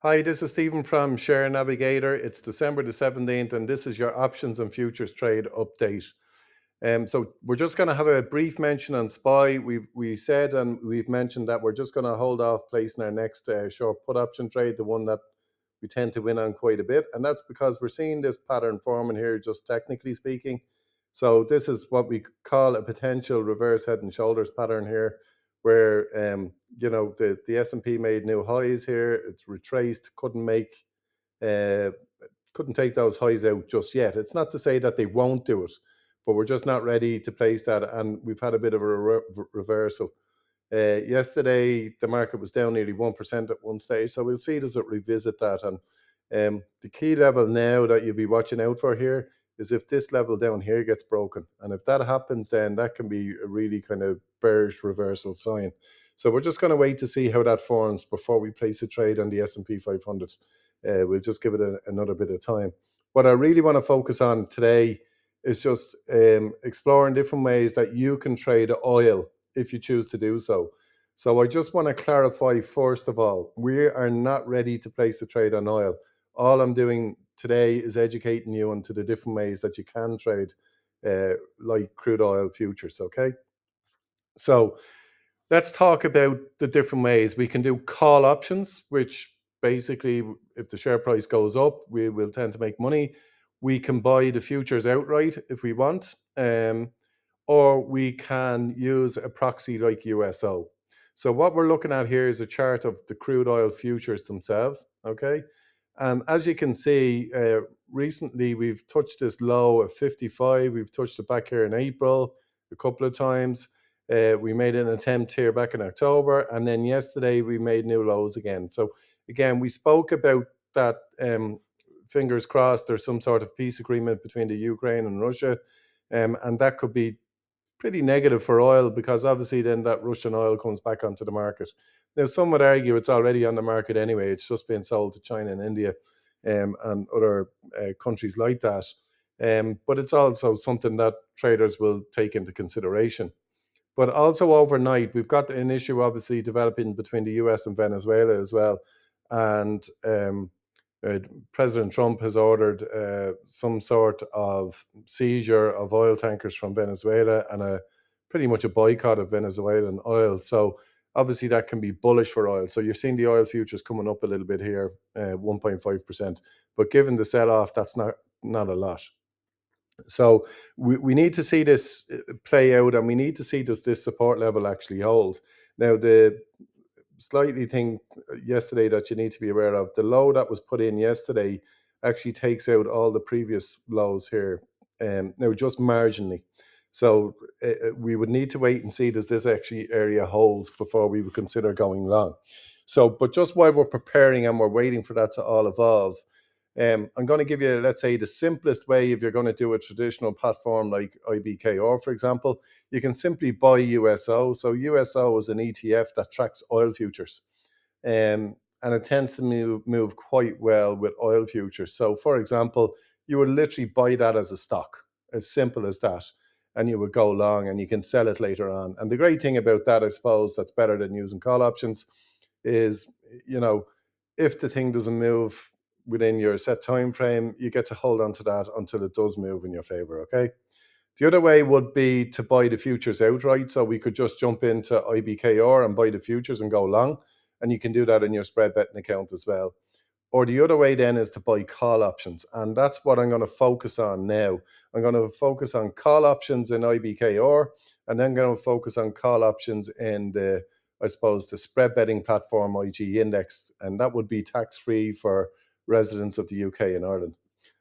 Hi, this is Stephen from Share Navigator. It's December the 17th, and this is your options and futures trade update. So we're just going to have a brief mention on SPY. We said and we've mentioned that we're just going to hold off placing our next short put option trade, the one that we tend to win on quite a bit, and that's because we're seeing this pattern forming here, just technically speaking. So this is what we call a potential reverse head and shoulders pattern here, where the S&P made new highs here. It's retraced, uh, couldn't take those highs out just yet. It's not to say that they won't do it, but we're just not ready to place that, and we've had a bit of a reversal. Yesterday, the market was down nearly 1% at one stage, so we'll see does it revisit that. And the key level now that you'll be watching out for here is if this level down here gets broken. And if that happens, then that can be a really kind of bearish reversal sign. So we're just going to wait to see how that forms before we place a trade on the S&P 500. We'll just give it another bit of time. What I really want to focus on today is just exploring different ways that you can trade oil if you choose to do so. So I just want to clarify, first of all, we are not ready to place a trade on oil. All I'm doing today is educating you into the different ways that you can trade like crude oil futures, okay? So let's talk about the different ways. We can do call options, which basically, if the share price goes up, we will tend to make money. We can buy the futures outright if we want, or we can use a proxy like USO. So what we're looking at here is a chart of the crude oil futures themselves, okay? And as you can see, recently we've touched this low of 55. We've touched it back here in April a couple of times. We made an attempt here back in October, and then yesterday we made new lows again. So again, we spoke about that. Fingers crossed, there's some sort of peace agreement between the Ukraine and Russia, and that could be pretty negative for oil, because obviously then that Russian oil comes back onto the market. Now, some would argue it's already on the market anyway. It's just being sold to China and India and other countries like that. But it's also something that traders will take into consideration. But also overnight, we've got an issue obviously developing between the US and Venezuela as well. And President Trump has ordered some sort of seizure of oil tankers from Venezuela and pretty much a boycott of Venezuelan oil. So obviously that can be bullish for oil. So you're seeing the oil futures coming up a little bit here, 1.5%. But given the sell-off, that's not a lot. So we need to see this play out, and we need to see does this support level actually hold. Now, the slightly thing yesterday that you need to be aware of, the low that was put in yesterday actually takes out all the previous lows here, now just marginally. So we would need to wait and see does this actually area hold before we would consider going long. So, but just while we're preparing and we're waiting for that to all evolve, I'm going to give you, let's say, the simplest way. If you're going to do a traditional platform like IBKR, for example, you can simply buy USO. So USO is an ETF that tracks oil futures, and it tends to move quite well with oil futures. So, for example, you would literally buy that as a stock, as simple as that, and you would go long and you can sell it later on. And the great thing about that, I suppose, that's better than using call options is, if the thing doesn't move within your set time frame, you get to hold on to that until it does move in your favor, okay? The other way would be to buy the futures outright. So we could just jump into IBKR and buy the futures and go long, and you can do that in your spread betting account as well. Or the other way then is to buy call options, and that's what I'm going to focus on now. I'm going to focus on call options in IBKR, and then going to focus on call options in the spread betting platform IG Index, and that would be tax-free for residents of the UK and Ireland.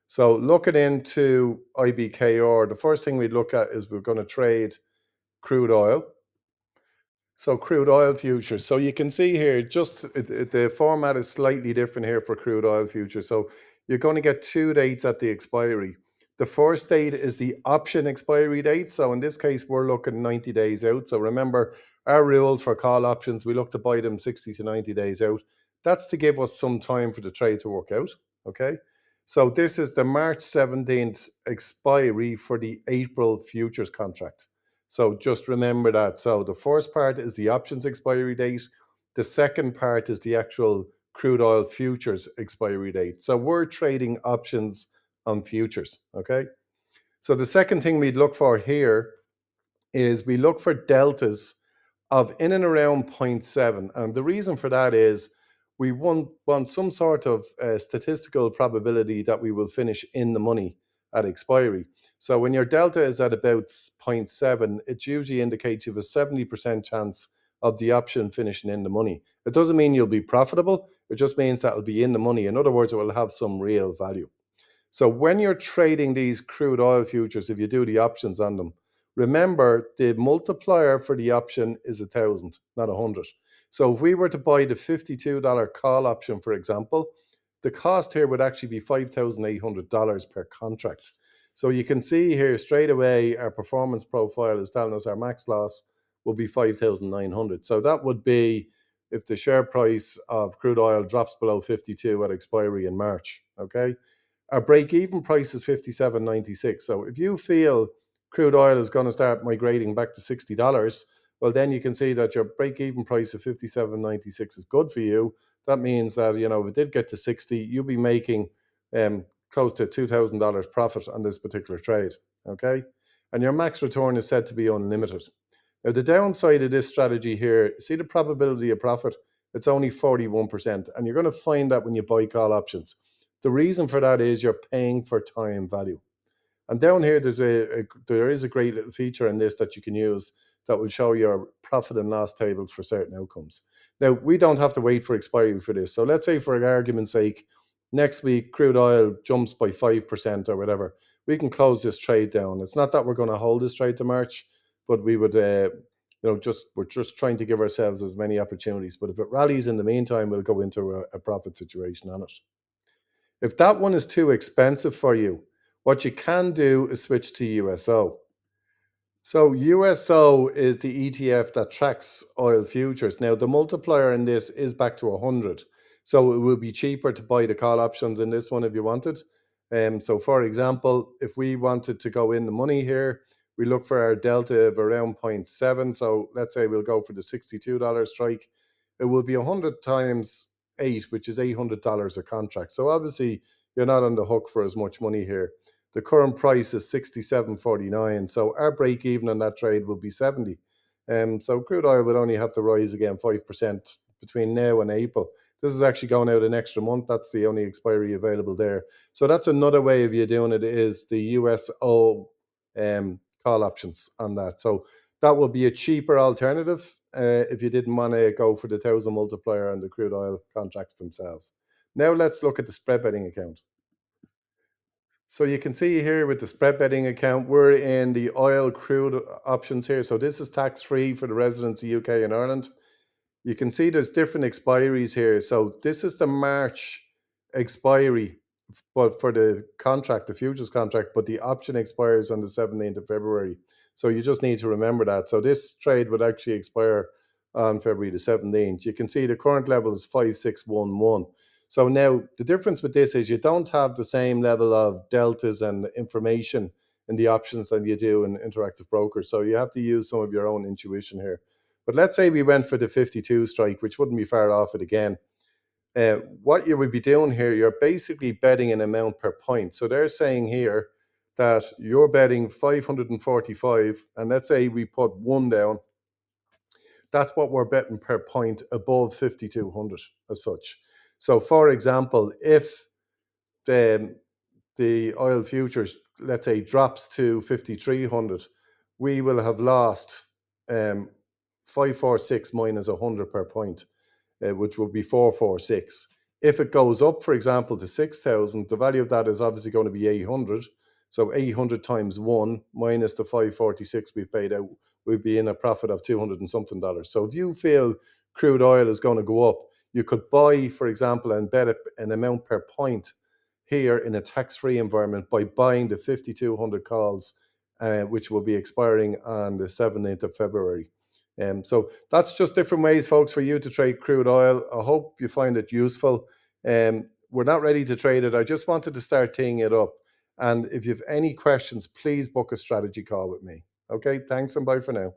So looking into IBKR, the first thing we'd look at is we're going to trade crude oil. So crude oil futures. So you can see here, just the format is slightly different here for crude oil futures. So you're going to get two dates at the expiry. The first date is the option expiry date. So in this case, we're looking 90 days out. So remember, our rules for call options, we look to buy them 60 to 90 days out. That's to give us some time for the trade to work out. Okay. So this is the March 17th expiry for the April futures contract. So just remember that. So the first part is the options expiry date. The second part is the actual crude oil futures expiry date. So we're trading options on futures, okay? So the second thing we'd look for here is we look for deltas of in and around 0.7. And the reason for that is we want some sort of statistical probability that we will finish in the money at expiry. So when your delta is at about 0.7, it usually indicates you have a 70% chance of the option finishing in the money. It doesn't mean you'll be profitable. It just means that it'll be in the money. In other words, it will have some real value. So when you're trading these crude oil futures, if you do the options on them, remember the multiplier for the option is 1,000, not 100. So if we were to buy the $52 call option, for example, the cost here would actually be $5,800 per contract. So you can see here straight away our performance profile is telling us our max loss will be 5,900. So that would be if the share price of crude oil drops below 52 at expiry in March, okay? Our break-even price is $57.96. So if you feel crude oil is going to start migrating back to $60, well, then you can see that your break-even price of $57.96 is good for you. That means that, you know, if it did get to 60, you'll be making close to $2,000 profit on this particular trade, okay? And your max return is said to be unlimited. Now, the downside of this strategy here, see the probability of profit? It's only 41%. And you're going to find that when you buy call options. The reason for that is you're paying for time value. And down here, there is a great little feature in this that you can use that will show your profit and loss tables for certain outcomes. Now, we don't have to wait for expiry for this. So let's say, for argument's sake, next week, crude oil jumps by 5% or whatever. We can close this trade down. It's not that we're going to hold this trade to March, but we would, we're just trying to give ourselves as many opportunities. But if it rallies in the meantime, we'll go into a profit situation on it. If that one is too expensive for you, what you can do is switch to USO. So USO is the ETF that tracks oil futures. Now, the multiplier in this is back to 100. So it will be cheaper to buy the call options in this one if you wanted. So for example, if we wanted to go in the money here, we look for our delta of around 0.7. So let's say we'll go for the $62 strike. It will be 100 times 8, which is $800 a contract. So obviously, you're not on the hook for as much money here. The current price is 67.49. So our break even on that trade will be 70. So crude oil would only have to rise again 5% between now and April. This is actually going out an extra month. That's the only expiry available there. So that's another way of you doing it is the USO call options on that. So that will be a cheaper alternative if you didn't want to go for the 1,000 multiplier on the crude oil contracts themselves. Now let's look at the spread betting account. So you can see here with the spread betting account, we're in the oil crude options here. So this is tax-free for the residents of UK and Ireland. You can see there's different expiries here. So this is the March expiry, but for the contract, the futures contract, but the option expires on the 17th of February. So you just need to remember that. So this trade would actually expire on February the 17th. You can see the current level is 5611. So now the difference with this is you don't have the same level of deltas and information in the options than you do in interactive brokers. So you have to use some of your own intuition here. But let's say we went for the 52 strike, which wouldn't be far off it again. What you would be doing here, you're basically betting an amount per point. So they're saying here that you're betting 545, and let's say we put 1 down. That's what we're betting per point above 5,200 as such. So for example, if the oil futures, let's say, drops to 5,300, we will have lost 546 minus 100 per point, which will be 446. If it goes up, for example, to 6,000, the value of that is obviously going to be 800. So 800 times 1 minus the 546 we've paid out, we'd be in a profit of 200 and something dollars. So if you feel crude oil is going to go up, you could buy, for example, and bet an amount per point here in a tax-free environment by buying the 5,200 calls, which will be expiring on the 17th of February. So that's just different ways, folks, for you to trade crude oil. I hope you find it useful. We're not ready to trade it. I just wanted to start teeing it up. And if you have any questions, please book a strategy call with me. Okay, thanks and bye for now.